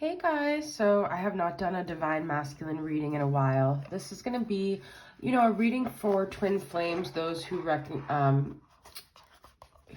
Hey guys, so I have not done a Divine Masculine reading in a while. This is going to be, a reading for twin flames, those who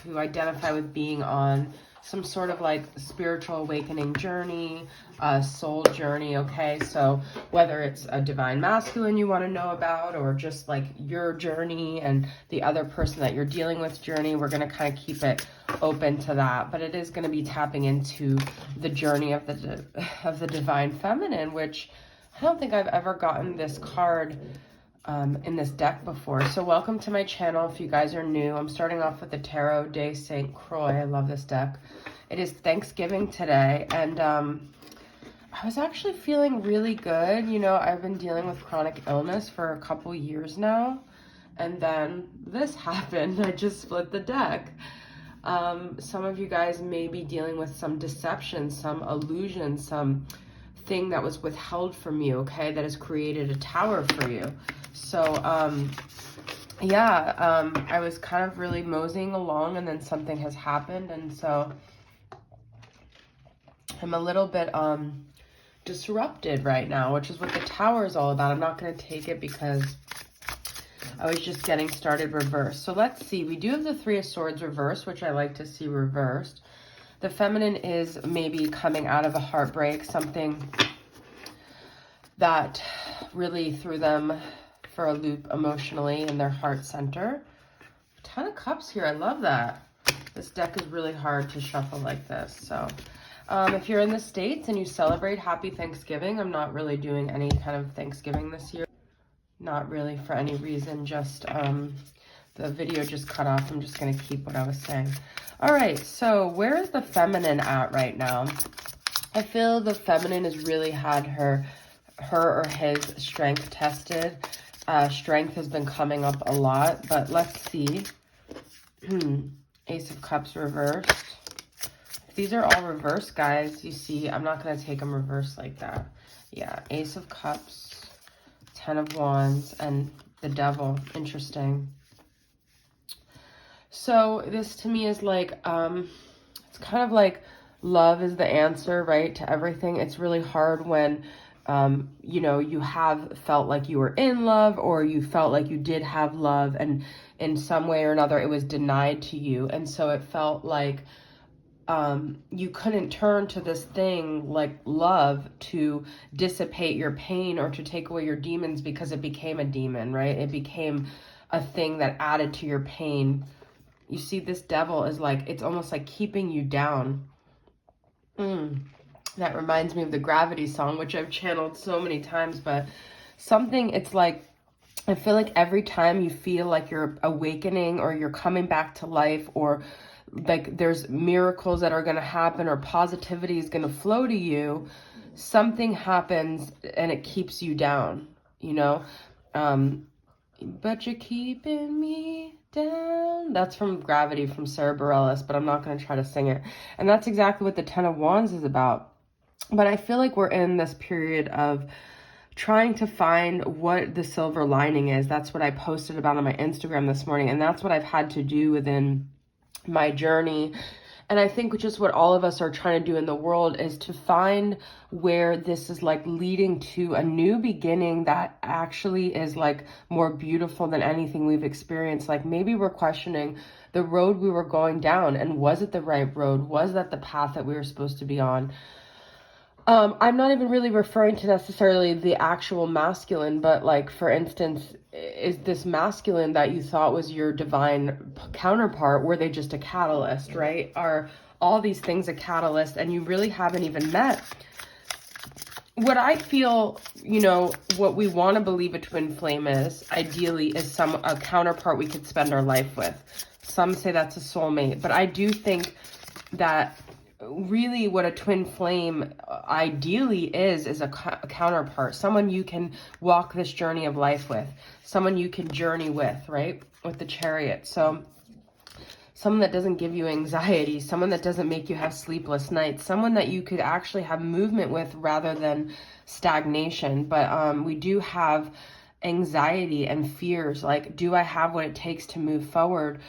who identify with being on some sort of like spiritual awakening journey, a soul journey, okay? So whether it's a divine masculine you want to know about or just like your journey and the other person that you're dealing with journey, we're going to kind of keep it open to that. But it is going to be tapping into the journey of the divine feminine, which I don't think I've ever gotten this card in this deck before. So welcome to my channel. If you guys are new, I'm starting off with the Tarot de St. Croix. I love this deck. It is Thanksgiving today, and I was actually feeling really good. I've been dealing with chronic illness for a couple years now, and then this happened. I just split the deck. Some of you guys may be dealing with some deception, some illusion, some thing that was withheld from you, okay, that has created a tower for you. So I was kind of really moseying along, and then something has happened, and so I'm a little bit disrupted right now, which is what the tower is all about. I'm not going to take it because I was just getting started reversed. So let's see. We do have the Three of Swords reversed, which I like to see reversed. The feminine is maybe coming out of a heartbreak, something that really threw them for a loop emotionally in their heart center. Ton of Cups here. I love that. This deck is really hard to shuffle like this. So if you're in the States and you celebrate, happy Thanksgiving. I'm not really doing any kind of Thanksgiving this year. Not really for any reason, just the video just cut off. I'm just going to keep what I was saying. All right, so where is the feminine at right now? I feel the feminine has really had her or his strength tested. Strength has been coming up a lot, but let's see. Ace of Cups reversed. If these are all reversed, guys, you see, I'm not going to take them reversed like that. Yeah, Ace of Cups, Ten of Wands, and the Devil. Interesting. So this to me is like, it's kind of like love is the answer, right, to everything. It's really hard when you have felt like you were in love, or you felt like you did have love, and in some way or another it was denied to you, and so it felt like you couldn't turn to this thing like love to dissipate your pain or to take away your demons, because it became a demon, right? It became a thing that added to your pain. You see, this Devil is like, it's almost like keeping you down. That reminds me of the Gravity song, which I've channeled so many times, but it's like, I feel like every time you feel like you're awakening or you're coming back to life, or like there's miracles that are going to happen or positivity is going to flow to you, something happens and it keeps you down, but you're keeping me down. That's from Gravity, from Sarah Bareilles, but I'm not going to try to sing it. And that's exactly what the Ten of Wands is about. But I feel like we're in this period of trying to find what the silver lining is. That's what I posted about on my Instagram this morning. And that's what I've had to do within my journey. And I think just what all of us are trying to do in the world is to find where this is like leading to a new beginning that actually is like more beautiful than anything we've experienced. Like maybe we're questioning the road we were going down, and was it the right road? Was that the path that we were supposed to be on? I'm not even really referring to necessarily the actual masculine, but like, for instance, is this masculine that you thought was your divine counterpart, were they just a catalyst, right? Are all these things a catalyst and you really haven't even met? What I feel, what we want to believe a twin flame is, ideally, is a counterpart we could spend our life with. Some say that's a soulmate, but I do think that really what a twin flame ideally is a counterpart, someone you can walk this journey of life with, someone you can journey with, right? With the Chariot. So someone that doesn't give you anxiety, someone that doesn't make you have sleepless nights, someone that you could actually have movement with rather than stagnation. But we do have anxiety and fears, like, do I have what it takes to move forward?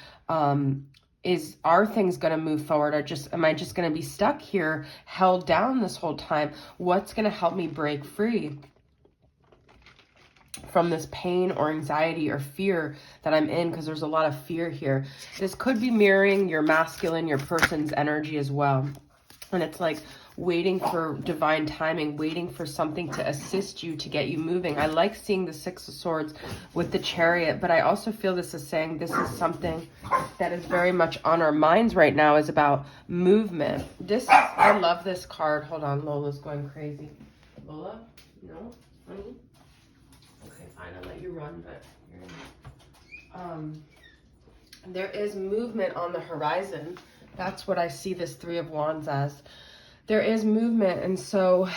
are things going to move forward? Am I just going to be stuck here, held down this whole time? What's going to help me break free from this pain or anxiety or fear that I'm in? Because there's a lot of fear here. This could be mirroring your masculine, your person's energy as well. And it's like waiting for divine timing, waiting for something to assist you, to get you moving. I like seeing the Six of Swords with the Chariot, but I also feel this is saying this is something that is very much on our minds right now, is about movement. I love this card. Hold on, Lola's going crazy. Lola? No? Honey? Okay, fine, I'll let you run, but there is movement on the horizon. That's what I see this Three of Wands as. There is movement, and so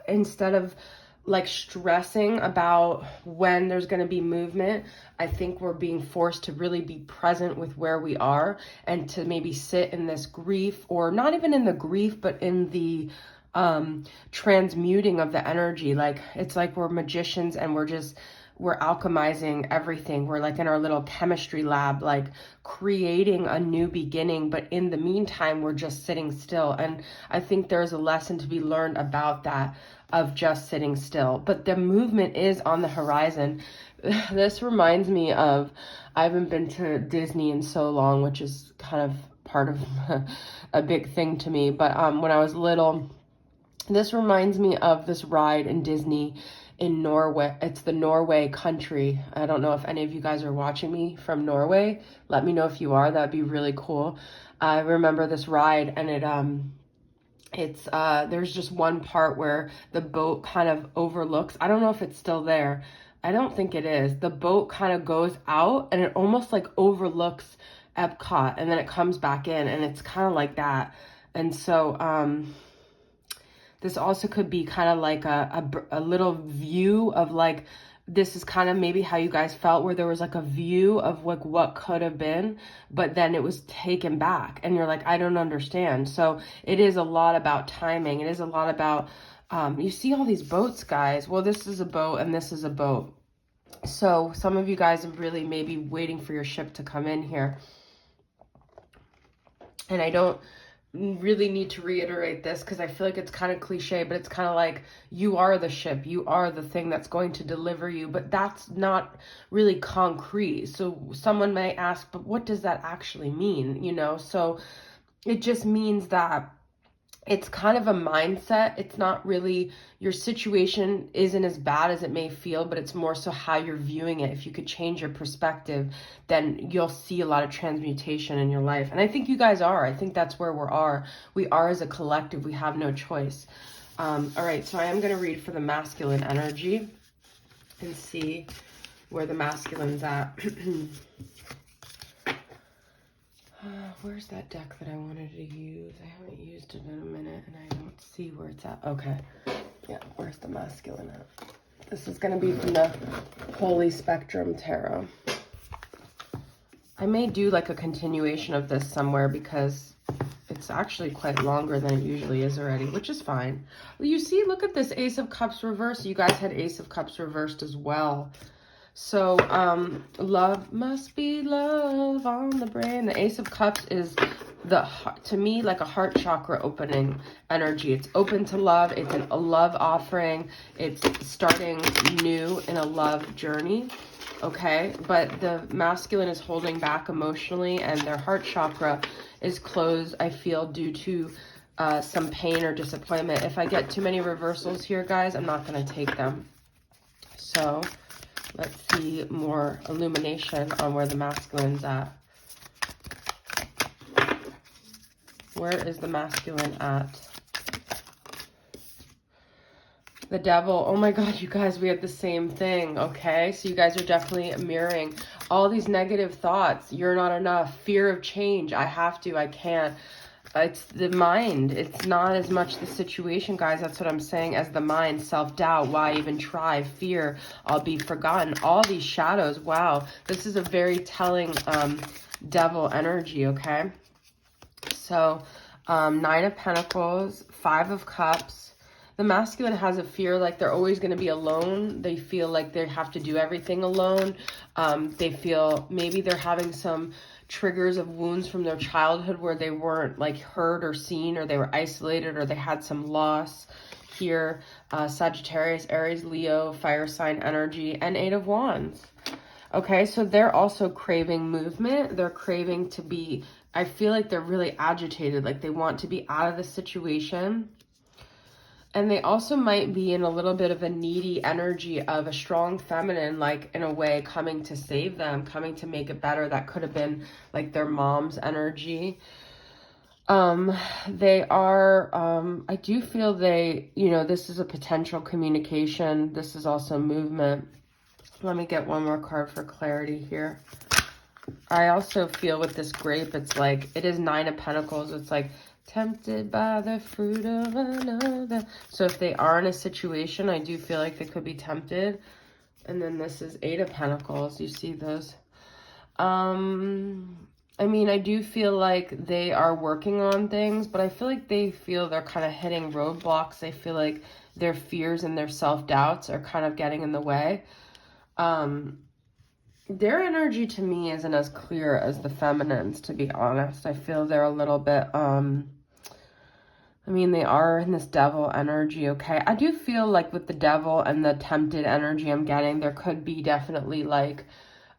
instead of like stressing about when there's going to be movement, I think we're being forced to really be present with where we are, and to maybe sit in this grief, or not even in the grief, but in the transmuting of the energy. Like, it's like we're magicians and we're alchemizing everything. We're like in our little chemistry lab, like creating a new beginning. But in the meantime, we're just sitting still. And I think there's a lesson to be learned about that, of just sitting still. But the movement is on the horizon. This reminds me of, I haven't been to Disney in so long, which is kind of part of a big thing to me. But when I was little, this reminds me of this ride in Disney in Norway. It's the Norway country. I don't know if any of you guys are watching me from Norway. Let me know if you are. That'd be really cool. I remember this ride, and there's just one part where the boat kind of overlooks. I don't know if it's still there. I don't think it is. The boat kind of goes out and it almost like overlooks Epcot, and then it comes back in, and it's kind of like that. And so, this also could be kind of like a little view of like, this is kind of maybe how you guys felt, where there was like a view of like what could have been, but then it was taken back, and you're like, I don't understand. So it is a lot about timing. It is a lot about, you see all these boats, guys. Well, this is a boat and this is a boat. So some of you guys are really maybe waiting for your ship to come in here. And I don't really need to reiterate this because I feel like it's kind of cliche, but it's kind of like, you are the ship, you are the thing that's going to deliver you, but that's not really concrete. So someone may ask, but what does that actually mean? You know, so it just means that it's kind of a mindset. It's not really, your situation isn't as bad as it may feel, but it's more so how you're viewing it. If you could change your perspective, then you'll see a lot of transmutation in your life. And I think you guys are. I think that's where we are as a collective. We have no choice. All right, so I am going to read for the masculine energy and see where the masculine's at. Where's that deck that I wanted to use? I haven't used it in a minute, and I don't see where it's at. Okay. Yeah, where's the masculine at? This is going to be from the Holy Spectrum Tarot. I may do like a continuation of this somewhere because it's actually quite longer than it usually is already, which is fine. Well, you see, look at this Ace of Cups reversed. You guys had Ace of Cups reversed as well. So, love must be love on the brain. The Ace of Cups is to me, like a heart chakra opening energy. It's open to love. It's a love offering. It's starting new in a love journey. Okay. But the masculine is holding back emotionally, and their heart chakra is closed, I feel, due to some pain or disappointment. If I get too many reversals here, guys, I'm not going to take them. So let's see more illumination on where the masculine's at. Where is the masculine at? The Devil. Oh my God, you guys, we have the same thing, okay? So you guys are definitely mirroring all these negative thoughts. You're not enough. Fear of change. I have to. I can't. It's the mind. It's not as much the situation, guys. That's what I'm saying, as the mind. Self-doubt. Why even try? Fear. I'll be forgotten. All these shadows. Wow. This is a very telling devil energy, okay? So, Nine of Pentacles, Five of Cups. The masculine has a fear like they're always going to be alone. They feel like they have to do everything alone. They feel maybe they're having some triggers of wounds from their childhood where they weren't like heard or seen, or they were isolated, or they had some loss here. Sagittarius, Aries, Leo, fire sign energy, and 8 of Wands. Okay, so they're also craving movement. They're craving to be, I feel like they're really agitated, like they want to be out of the situation. And they also might be in a little bit of a needy energy of a strong feminine, like in a way coming to save them, coming to make it better. That could have been like their mom's energy. They are, I do feel they, you know, this is a potential communication. This is also movement. Let me get one more card for clarity here. I also feel with this grape, it's like, it is 9 of Pentacles. It's like, tempted by the fruit of another. So if they are in a situation, I do feel like they could be tempted. And then this is 8 of Pentacles. You see those? I mean, I do feel like they are working on things, but I feel like they feel they're kind of hitting roadblocks. They feel like their fears and their self-doubts are kind of getting in the way. Their energy to me isn't as clear as the feminines, to be honest. I feel they're a little bit, I mean, they are in this devil energy, okay? I do feel like with the devil and the tempted energy I'm getting, there could be definitely like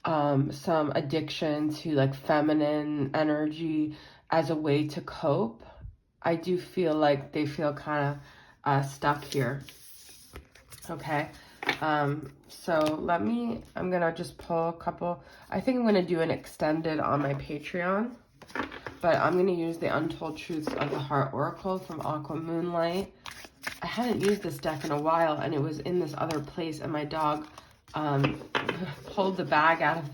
some addiction to like feminine energy as a way to cope. I do feel like they feel kind of stuck here, okay? So I'm gonna just pull a couple. I think I'm gonna do an extended on my Patreon, but I'm gonna use the Untold Truths of the Heart Oracle from Aqua Moonlight. I hadn't used this deck in a while, and it was in this other place, and my dog pulled the bag out of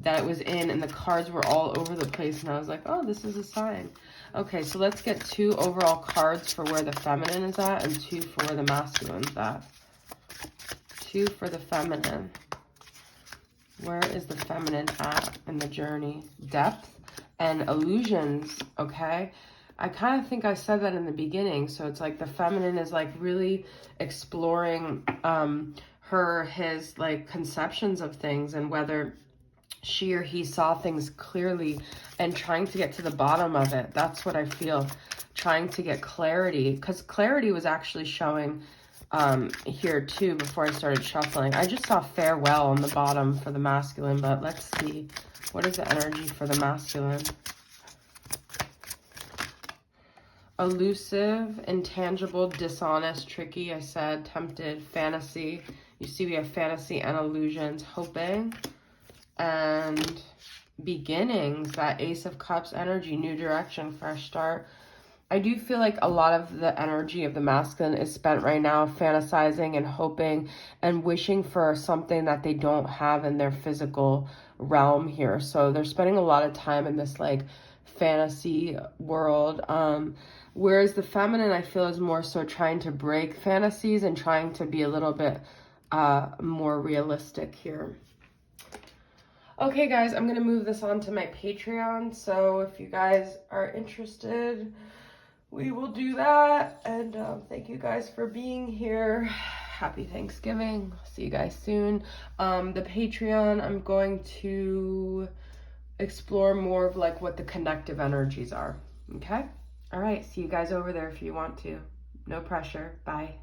that it was in, and the cards were all over the place, and I was like, oh, this is a sign. Okay, so let's get 2 overall cards for where the feminine is at, and 2 for where the masculine's at. 2 for the feminine. Where is the feminine at in the journey? Depth and illusions, okay? I kind of think I said that in the beginning. So it's like the feminine is like really exploring his like conceptions of things, and whether she or he saw things clearly and trying to get to the bottom of it. That's what I feel, trying to get clarity, because clarity was actually showing here too before I started shuffling. I just saw farewell on the bottom for the masculine, but let's see. What is the energy for the masculine? Elusive, intangible, dishonest, tricky, I said, tempted, fantasy. You see we have fantasy and illusions, hoping, and beginnings, that Ace of Cups energy, new direction, fresh start. I do feel like a lot of the energy of the masculine is spent right now fantasizing and hoping and wishing for something that they don't have in their physical realm here. So they're spending a lot of time in this like fantasy world. Whereas the feminine, I feel, is more so trying to break fantasies and trying to be a little bit more realistic here. Okay, guys, I'm going to move this on to my Patreon. So if you guys are interested, we will do that. And thank you guys for being here. Happy Thanksgiving. See you guys soon. The Patreon, I'm going to explore more of like what the connective energies are. Okay? All right. See you guys over there if you want to. No pressure. Bye.